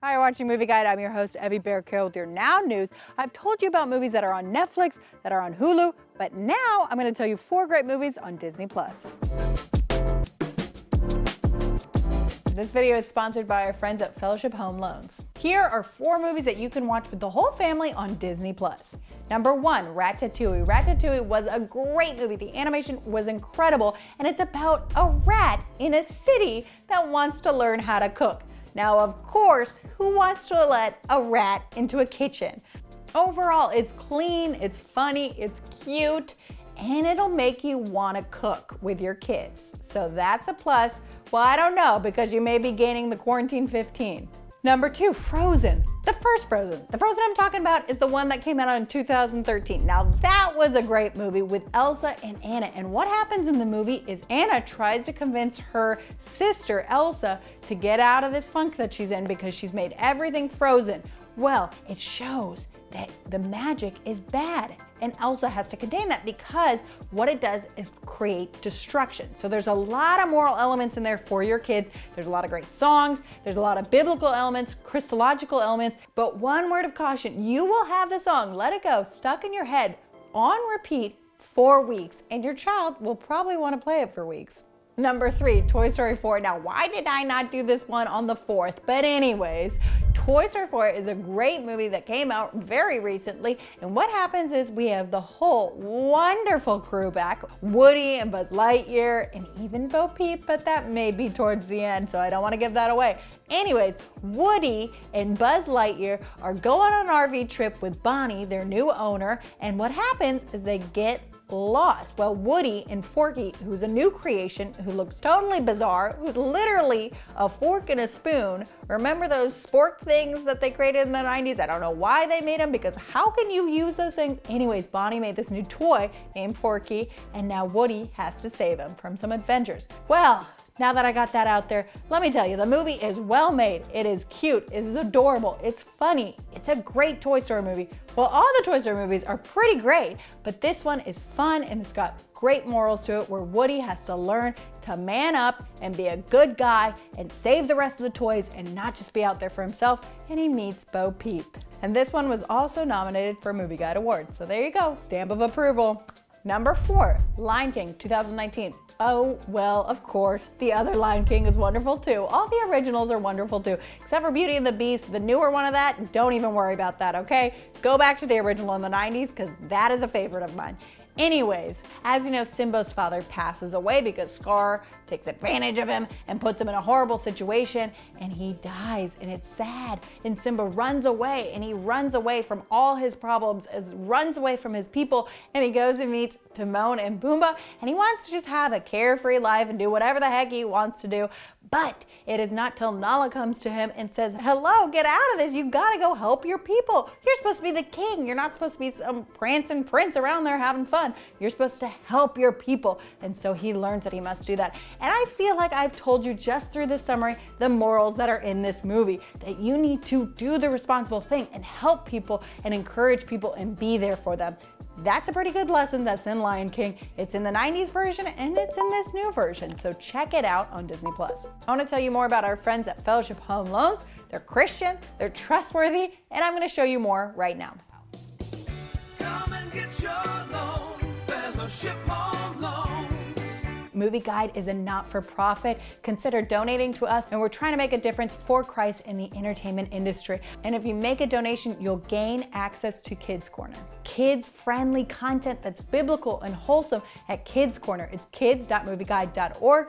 Hi, you're watching Movie Guide. I'm your host, Evie Bear Carroll with your Now News. I've told you about movies that are on Netflix, that are on Hulu, but now I'm going to tell you 4 great movies on Disney+. This video is sponsored by our friends at Fellowship Home Loans. Here are 4 movies that you can watch with the whole family on Disney+. Number 1, Ratatouille. Ratatouille was a great movie. The animation was incredible, and it's about a rat in a city that wants to learn how to cook. Now, of course, who wants to let a rat into a kitchen? Overall, it's clean, it's funny, it's cute, and it'll make you want to cook with your kids. So that's a plus. Well, I don't know, because you may be gaining the quarantine 15. Number 2, Frozen. The first Frozen. The Frozen I'm talking about is the one that came out in 2013. Now that was a great movie with Elsa and Anna. And what happens in the movie is Anna tries to convince her sister Elsa to get out of this funk that she's in because she's made everything frozen. Well, it shows that the magic is bad. And Elsa has to contain that because what it does is create destruction. So there's a lot of moral elements in there for your kids. There's a lot of great songs. There's a lot of biblical elements, Christological elements. But one word of caution, you will have the song Let It Go stuck in your head on repeat for weeks. And your child will probably want to play it for weeks. Number 3, Toy Story 4. Now, why did I not do this one on the 4th? But anyways, Toy Story 4 is a great movie that came out very recently. And what happens is we have the whole wonderful crew back. Woody and Buzz Lightyear and even Bo Peep, but that may be towards the end, so I don't want to give that away. Anyways, Woody and Buzz Lightyear are going on an RV trip with Bonnie, their new owner. And what happens is they get lost. Well, Woody and Forky, who's a new creation, who looks totally bizarre, who's literally a fork and a spoon. Remember those spork things that they created in the 90s? I don't know why they made them, because how can you use those things? Anyways, Bonnie made this new toy named Forky, and now Woody has to save him from some adventures. Well, now that I got that out there, let me tell you, the movie is well made. It is cute, it is adorable, it's funny, it's a great Toy Story movie. Well, all the Toy Story movies are pretty great, but this one is fun and it's got great morals to it where Woody has to learn to man up and be a good guy and save the rest of the toys and not just be out there for himself, and he meets Bo Peep. And this one was also nominated for Movie Guide Awards, so there you go, stamp of approval. Number 4, Lion King 2019. Oh, well, of course, the other Lion King is wonderful too. All the originals are wonderful too, except for Beauty and the Beast, the newer one of that, don't even worry about that, okay? Go back to the original in the 90s, because that is a favorite of mine. Anyways, as you know, Simba's father passes away because Scar takes advantage of him and puts him in a horrible situation, and he dies, and it's sad. And Simba runs away, and he runs away from all his problems, runs away from his people, and he goes and meets Timon and Pumbaa, and he wants to just have a carefree life and do whatever the heck he wants to do. But it is not till Nala comes to him and says, hello, get out of this. You've got to go help your people. You're supposed to be the king. You're not supposed to be some prancing prince around there having fun. You're supposed to help your people. And so he learns that he must do that. And I feel like I've told you just through this summary the morals that are in this movie, that you need to do the responsible thing and help people and encourage people and be there for them. That's a pretty good lesson that's in Lion King. It's in the 90s version and it's in this new version, so check it out on Disney+. I want to tell you more about our friends at Fellowship Home Loans. They're Christian, they're trustworthy, and I'm going to show you more right now. Come and get your loan, Fellowship Home Loans. Movie Guide is a not-for-profit. Consider donating to us, and we're trying to make a difference for Christ in the entertainment industry. And if you make a donation, you'll gain access to Kids Corner. Kids-friendly content that's biblical and wholesome at Kids Corner. It's kids.movieguide.org.